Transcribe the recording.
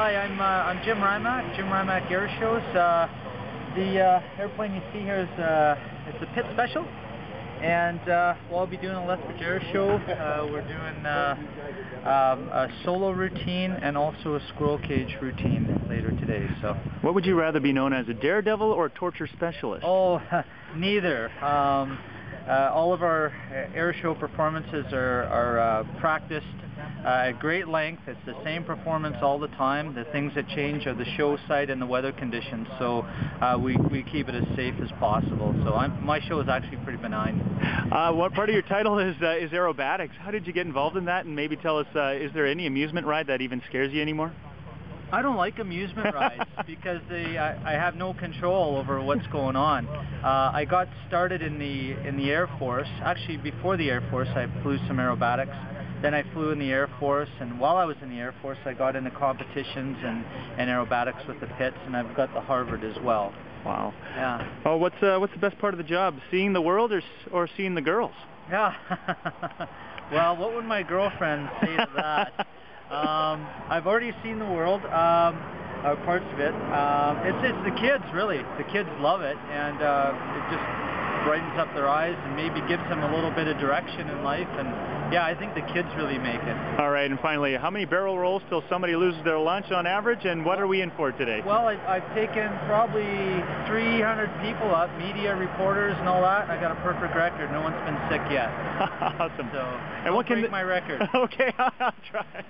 Hi, I'm Jim Hrymack, Jim Hrymack Airshows. The airplane you see here is it's a Pitt special, and we'll be doing a Lethbridge Airshow. We're doing a solo routine and also a squirrel cage routine later today. So, what would you rather be known as, a daredevil or a torture specialist? Oh, neither. All of our airshow performances are practiced at great length. It's the same performance all the time. The things that change are the show site and the weather conditions, so we keep it as safe as possible. So my show is actually pretty benign. What part of your title is aerobatics? How did you get involved in that? And maybe tell us, is there any amusement ride that even scares you anymore? I don't like amusement rides because I have no control over what's going on. I got started in the Air Force. Actually, before the Air Force, I flew some aerobatics. Then I flew in the Air Force, and while I was in the Air Force, I got into competitions and aerobatics with the Pitts, and I've got the Harvard as well. Wow. Yeah. Oh, what's the best part of the job? Seeing the world or seeing the girls? Yeah. Well, what would my girlfriend say to that? I've already seen the world, parts of it. It's the kids, really. The kids love it, and it just brightens up their eyes and maybe gives them a little bit of direction in life. And yeah, I think the kids really make it. All right, and finally, how many barrel rolls till somebody loses their lunch on average, and what are we in for today? Well, I've taken probably 300 people up, media, reporters, and all that. I got a perfect record. No one's been sick yet. Awesome. So, and what can break my record. Okay, I'll try.